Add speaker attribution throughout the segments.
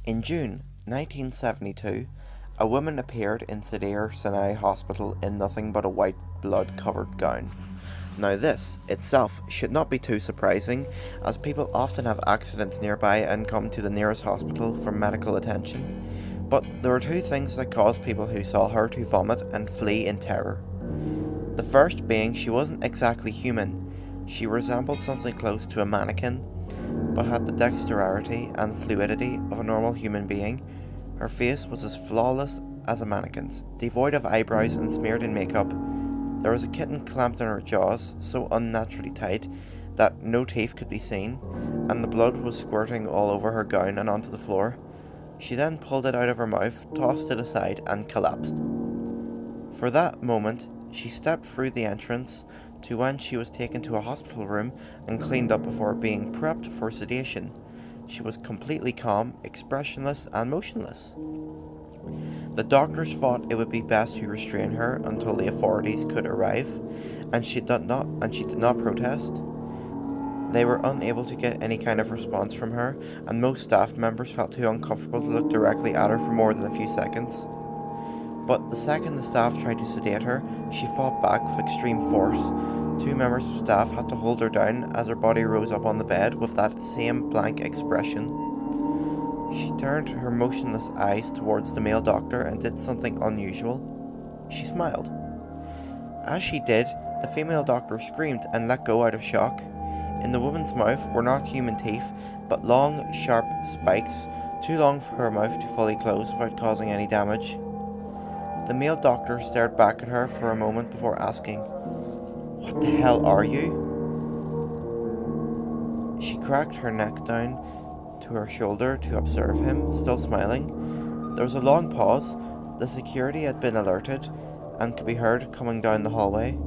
Speaker 1: In June 1972, a woman appeared in Sadr Sinai Hospital in nothing but a white blood-covered gown. Now this, itself, should not be too surprising, as people often have accidents nearby and come to the nearest hospital for medical attention. But there were two things that caused people who saw her to vomit and flee in terror. The first being she wasn't exactly human. She resembled something close to a mannequin, but had the dexterity and fluidity of a normal human being. Her face was as flawless as a mannequin's, devoid of eyebrows and smeared in makeup. There was a kitten clamped in her jaws, so unnaturally tight that no teeth could be seen, and the blood was squirting all over her gown and onto the floor. She then pulled it out of her mouth, tossed it aside, and collapsed. For that moment, she stepped through the entrance to when she was taken to a hospital room and cleaned up before being prepped for sedation. She was completely calm, expressionless, and motionless. The doctors thought it would be best to restrain her until the authorities could arrive, and she did not protest. They were unable to get any kind of response from her, and most staff members felt too uncomfortable to look directly at her for more than a few seconds. But the second the staff tried to sedate her, she fought back with extreme force. Two members of staff had to hold her down as her body rose up on the bed with that same blank expression. She turned her motionless eyes towards the male doctor and did something unusual. She smiled. As she did, the female doctor screamed and let go out of shock. In the woman's mouth were not human teeth, but long, sharp spikes, too long for her mouth to fully close without causing any damage. The male doctor stared back at her for a moment before asking, "What the hell are you?" She cracked her neck down to her shoulder to observe him, still smiling. There was a long pause. The security had been alerted and could be heard coming down the hallway.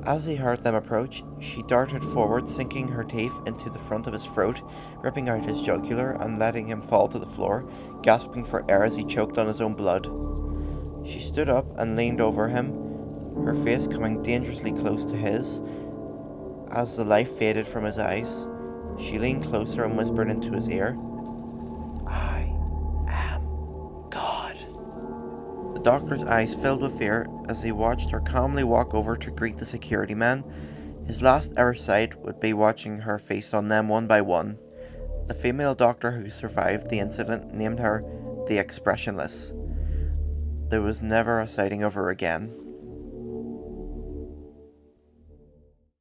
Speaker 1: As he heard them approach, she darted forward, sinking her teeth into the front of his throat, ripping out his jugular and letting him fall to the floor, gasping for air as he choked on his own blood. She stood up and leaned over him, her face coming dangerously close to his. As the life faded from his eyes, she leaned closer and whispered into his ear, "I am God." The doctor's eyes filled with fear as he watched her calmly walk over to greet the security man. His last ever sight would be watching her feast on them one by one. The female doctor who survived the incident named her the Expressionless. There was never a sighting of her again.